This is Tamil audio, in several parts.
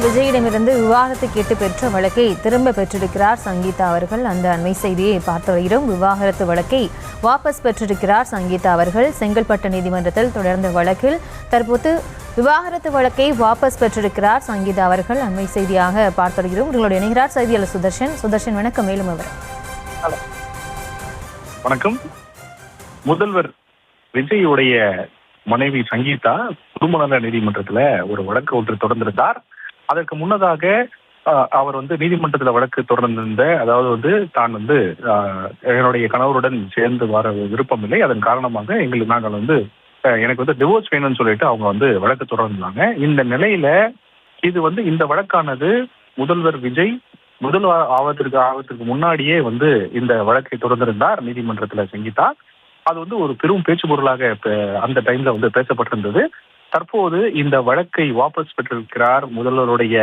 விஜயிடமிருந்து விவாகரத்து கேட்டு பெற்ற வழக்கை திரும்ப பெற்றிருக்கிறார் சங்கீதா அவர்கள். அந்த அண்மை செய்தியை பார்த்து வருகிறோம். விவாகரத்து வழக்கை வாபஸ் பெற்றிருக்கிறார் சங்கீதா அவர்கள். செங்கல்பட்டு நீதிமன்றத்தில் தொடர்ந்த வழக்கில் தற்போது விவாகரத்து வழக்கை வாபஸ் பெற்றிருக்கிறார் சங்கீதா அவர்கள். அண்மை செய்தியாக பார்த்து வருகிறோம். உங்களுடைய இணைகிறார் செய்தியாளர் சுதர்ஷன். வணக்கம். மேலும் அவர். வணக்கம். முதல்வர் விஜயுடைய மனைவி சங்கீதா குடும்ப நல நீதிமன்றத்துல ஒரு வழக்கு ஒன்று தொடர்ந்திருந்தார். அதற்கு முன்னதாக அவர் நீதிமன்றத்துல வழக்கு தொடர்ந்திருந்த, அதாவது தான் என்னுடைய கணவருடன் சேர்ந்து வர விருப்பம் இல்லை, அதன் காரணமாக நாங்கள் எனக்கு டிவோர்ஸ் வேணும்னு சொல்லிட்டு அவங்க வழக்கு தொடர்ந்தாங்க. இந்த நிலையில இது இந்த வழக்கானது முதல்வர் விஜய் முதல்வர் ஆவதற்கு முன்னாடியே இந்த வழக்கை தொடர்ந்திருந்தார் நீதிமன்றத்துல சங்கீதா. அது ஒரு பெரும் பேச்சு பொருளாக அந்த டைம்ல பேசப்பட்டிருந்தது. தற்போது இந்த வழக்கை வாபஸ் பெற்றிருக்கிறார் முதல்வருடைய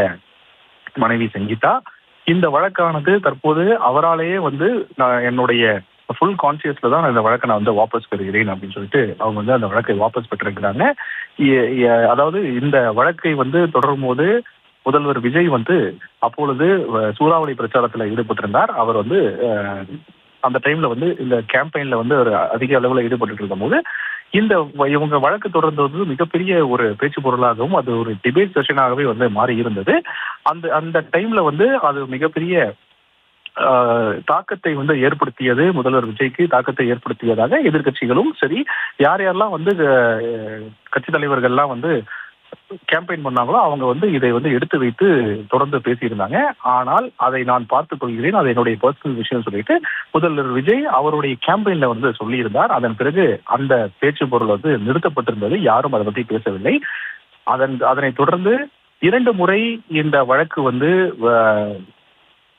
மனைவி சங்கீதா. இந்த வழக்கானது தற்போது அவராலேயே நான் என்னுடைய ஃபுல் கான்சியஸ்ல தான் இந்த வழக்கை நான் வாபஸ் பெறுகிறேன் அப்படின்னு சொல்லிட்டு அவங்க அந்த வழக்கை வாபஸ் பெற்றிருக்கிறாங்க. அதாவது இந்த வழக்கை தொடரும் போது முதல்வர் விஜய் அப்பொழுது சூறாவளி பிரச்சாரத்துல ஈடுபட்டிருந்தார். அவர் அந்த டைம்ல இந்த கேம்பெயின்ல ஒரு அதிக அளவுல ஈடுபட்டு இருக்கும் போது இவங்க வழக்கு தொடர்ந்தது மிகப்பெரிய ஒரு பேச்சு பொருளாகவும் அது ஒரு டிபேட் செஷனாகவே மாறி இருந்தது. அந்த டைம்ல அது மிகப்பெரிய தாக்கத்தை ஏற்படுத்தியது. முதல்வர் விஜய்க்கு தாக்கத்தை ஏற்படுத்தியதாக எதிர்கட்சிகளும் சரி, யாரெல்லாம் கட்சி தலைவர்கள்லாம் கேம்பெயின் பண்ணாங்களோ அவங்க இதை எடுத்து வைத்து தொடர்ந்து பேசியிருந்தாங்க. ஆனால் அதை நான் பார்த்துக் கொள்கிறேன், அது என்னுடைய பர்சனல் விஷயம் சொல்லிட்டு முதல்வர் விஜய் அவருடைய கேம்பெயின்ல சொல்லியிருந்தார். அதன் பிறகு அந்த பேச்சு பொருள் நிறுத்தப்பட்டிருந்தது. யாரும் அதை பற்றி பேசவில்லை. அதனை தொடர்ந்து 2 முறை இந்த வழக்கு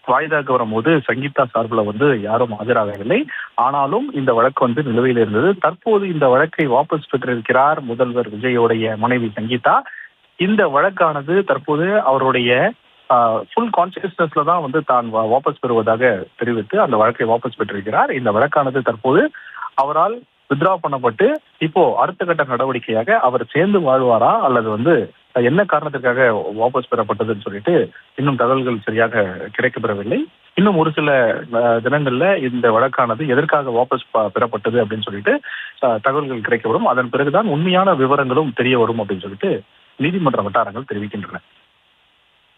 வாய்தாக்கு வரும்போது சங்கீதா சார்பில் யாரும் ஆஜராகவில்லை. ஆனாலும் இந்த வழக்கு நிலுவையில் இருந்தது. தற்போது இந்த வழக்கை வாபஸ் பெற்றிருக்கிறார் முதல்வர் விஜயோடைய மனைவி சங்கீதா. இந்த வழக்கானது தற்போது அவருடைய ஃபுல் கான்சியஸ்னஸ்ல தான் தான் வாபஸ் பெறுவதாக தெரிவித்து அந்த வழக்கை வாபஸ் பெற்றிருக்கிறார். இந்த வழக்கானது தற்போது அவரால் வித்ரா பண்ணப்பட்டு இப்போ அடுத்த கட்ட நடவடிக்கையாக அவர் சேர்ந்து வாழ்வாரா அல்லது என்ன காரணத்திற்காக வாபஸ் பெறப்பட்டதுன்னு சொல்லிட்டு இன்னும் தகவல்கள் சரியாக கிடைக்கப்பெறவில்லை. இன்னும் ஒரு சில தினங்கள்ல இந்த வழக்கானது எதற்காக வாபஸ் பெறப்பட்டது அப்படின்னு சொல்லிட்டு தகவல்கள் கிடைக்கப்படும். அதன் பிறகுதான் உண்மையான விவரங்களும் தெரிய வரும் அப்படின்னு சொல்லிட்டு நீதிமன்ற வட்டாரங்கள் தெரிவிக்கின்றன.